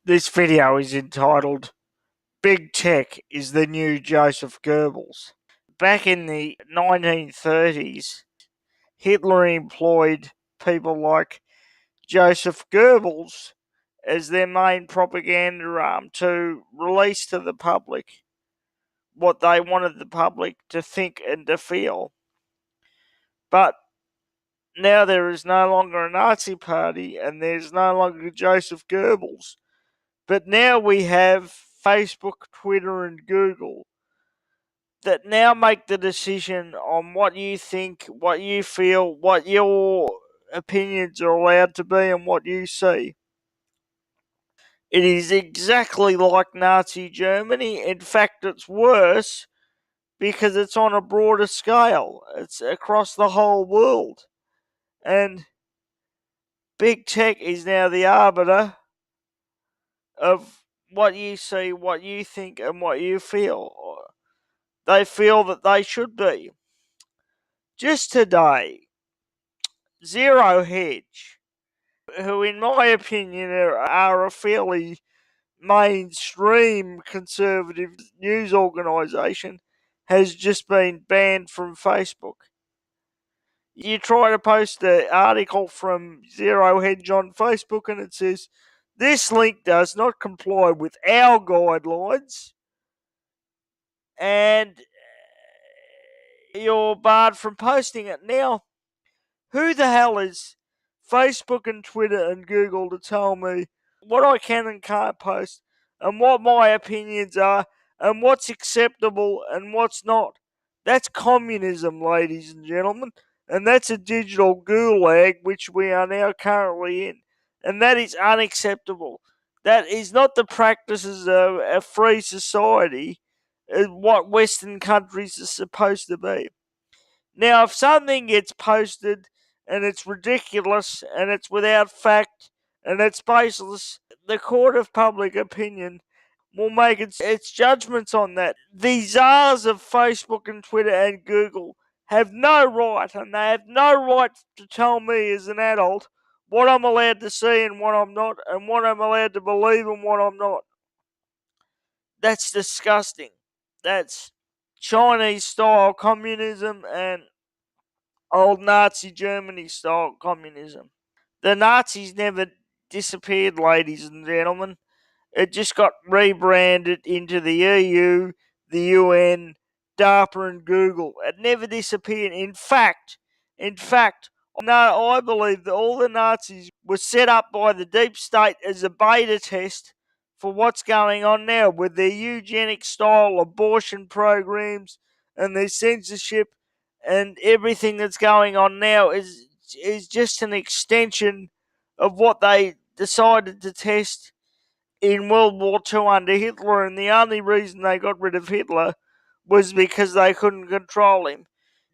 This video is entitled Big Tech is the New Joseph Goebbels. Back in the 1930s, Hitler employed people like Joseph Goebbels as their main propaganda arm to release to the public what they wanted the public to think and to feel. But now there is no longer a Nazi party and there's no longer Joseph Goebbels. But now we have Facebook, Twitter, and Google that now make the decision on what you think, what you feel, what your opinions are allowed to be, and what you see. It is exactly like Nazi Germany. In fact, it's worse because it's on a broader scale. It's across the whole world. And big tech is now the arbiter of what you see, what you think, and what you feel. They feel that they should be. Just today, Zero Hedge, who in my opinion are a fairly mainstream conservative news organisation, has just been banned from Facebook. You try to post an article from Zero Hedge on Facebook and it says, this link does not comply with our guidelines, and you're barred from posting it. Now, who the hell is Facebook and Twitter and Google to tell me what I can and can't post, and what my opinions are, and what's acceptable and what's not? That's communism, ladies and gentlemen, and that's a digital gulag which we are now currently in, and that is unacceptable. That is not the practices of a free society, what Western countries are supposed to be. Now, if something gets posted and it's ridiculous and it's without fact and it's baseless, the court of public opinion will make its judgments on that. The czars of Facebook and Twitter and Google have no right, and they have no right to tell me as an adult what I'm allowed to see and what I'm not, and what I'm allowed to believe and what I'm not. That's disgusting. That's Chinese style communism and old Nazi Germany style communism. The Nazis never disappeared, ladies and gentlemen. It just got rebranded into the EU, the UN, DARPA, and Google. It never disappeared. In fact, no, I believe that all the Nazis were set up by the deep state as a beta test for what's going on now with their eugenic style abortion programs and their censorship, and everything that's going on now is just an extension of what they decided to test in World War II under Hitler, and the only reason they got rid of Hitler was because they couldn't control him.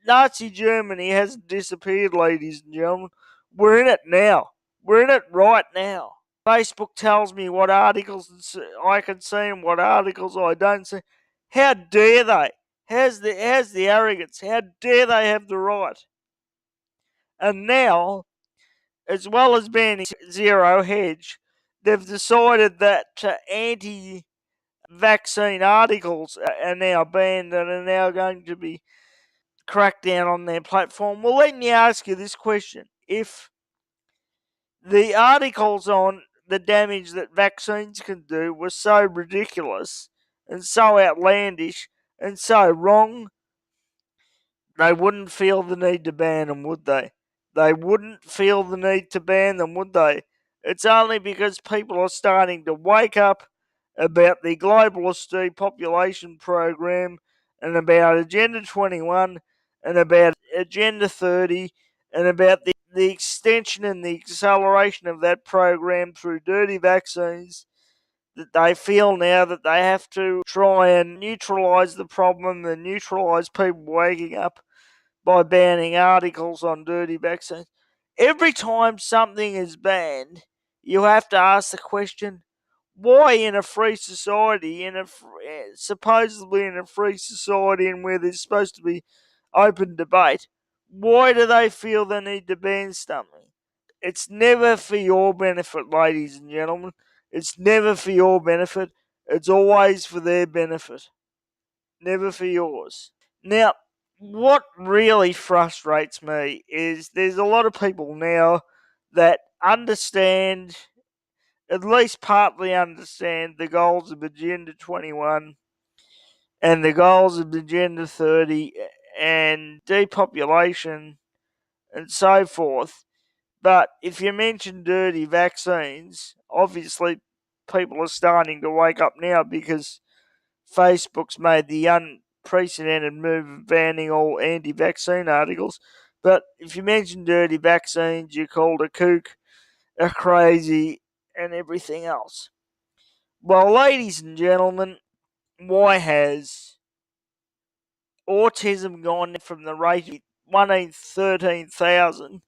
Nazi Germany hasn't disappeared, ladies and gentlemen. We're in it now. We're in it right now. Facebook tells me what articles I can see and what articles I don't see. How dare they? How's the arrogance? How dare they have the right? And now, as well as banning Zero Hedge, they've decided that anti-vaccine articles are now banned and are now going to be cracked down on their platform. Well, let me ask you this question. If the articles on the damage that vaccines can do were so ridiculous and so outlandish and so wrong, they wouldn't feel the need to ban them, would they? They wouldn't feel the need to ban them, would they? It's only because people are starting to wake up about the globalist depopulation program and about Agenda 21 and about Agenda 30 and about the extension and the acceleration of that program through dirty vaccines, that they feel now that they have to try and neutralise the problem and neutralise people waking up by banning articles on dirty vaccines. Every time something is banned, you have to ask the question, why in a free society, supposedly in a free society and where there's supposed to be open debate, why do they feel the need to ban something? It's never for your benefit, ladies and gentlemen. It's never for your benefit. It's always for their benefit, never for yours. Now, what really frustrates me is there's a lot of people now that understand, at least partly understand, the goals of Agenda 21 and the goals of Agenda 30 and depopulation and so forth. But if you mention dirty vaccines, obviously people are starting to wake up now because Facebook's made the unprecedented move of banning all anti vaccine articles. But if you mention dirty vaccines, you're called a kook, a crazy, and everything else. Well, ladies and gentlemen, why has autism gone from the rate of 1 in 13,000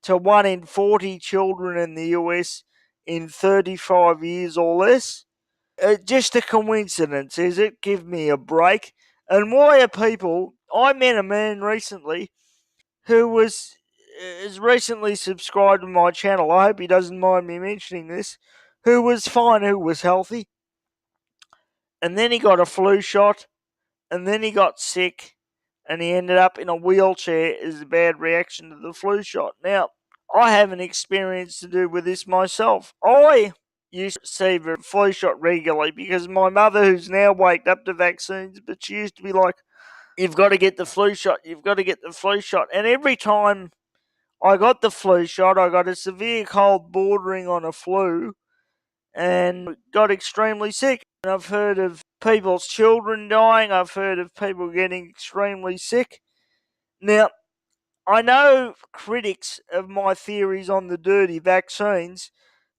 to 1 in 40 children in the US in 35 years or less? Just a coincidence, is it? Give me a break. And why are people? I met a man recently who has recently subscribed to my channel. I hope he doesn't mind me mentioning this. Who was fine, who was healthy, and then he got a flu shot, and then he got sick, and he ended up in a wheelchair as a bad reaction to the flu shot. Now, I have an experience to do with this myself. I used to receive a flu shot regularly because my mother, who's now waked up to vaccines, but she used to be like, "You've got to get the flu shot, you've got to get the flu shot." And every time I got the flu shot, I got a severe cold bordering on a flu and got extremely sick. And I've heard of people's children dying, I've heard of people getting extremely sick. Now, I know critics of my theories on the dirty vaccines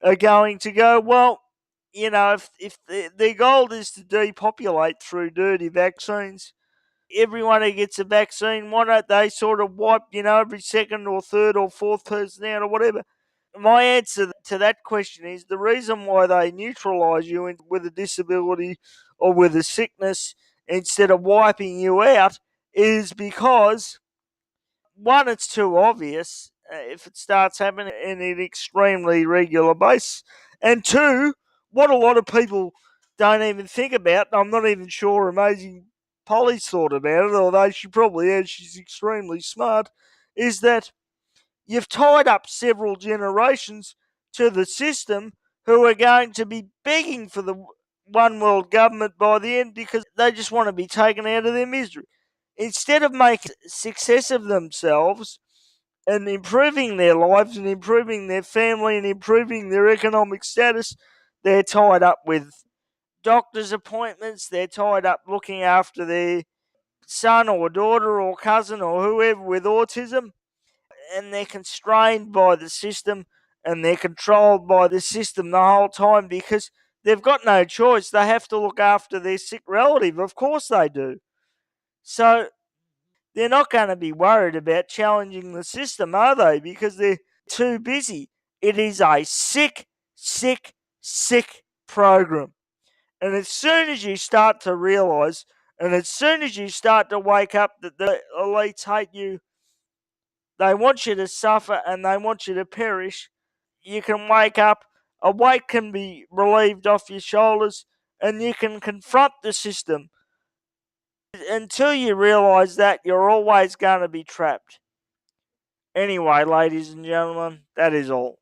are going to go, well, if their goal is to depopulate through dirty vaccines, everyone who gets a vaccine, why don't they sort of wipe, every second or third or fourth person out or whatever? My answer to that question is the reason why they neutralise you with a disability or with a sickness instead of wiping you out is because, one, it's too obvious if it starts happening in an extremely regular basis, and two, what a lot of people don't even think about, and I'm not even sure Amazing Polly's thought about it, although she probably has, she's extremely smart, is that you've tied up several generations to the system who are going to be begging for the one world government by the end because they just want to be taken out of their misery. Instead of making success of themselves and improving their lives and improving their family and improving their economic status, they're tied up with doctor's appointments, they're tied up looking after their son or daughter or cousin or whoever with autism, and they're constrained by the system and they're controlled by the system the whole time because they've got no choice. They have to look after their sick relative. Of course they do. So they're not going to be worried about challenging the system, are they? Because they're too busy. It is a sick, sick, sick program. And as soon as you start to realise, and as soon as you start to wake up that the elites hate you, they want you to suffer and they want you to perish, you can wake up, a weight can be relieved off your shoulders, and you can confront the system. Until you realise that, you're always going to be trapped. Anyway, ladies and gentlemen, that is all.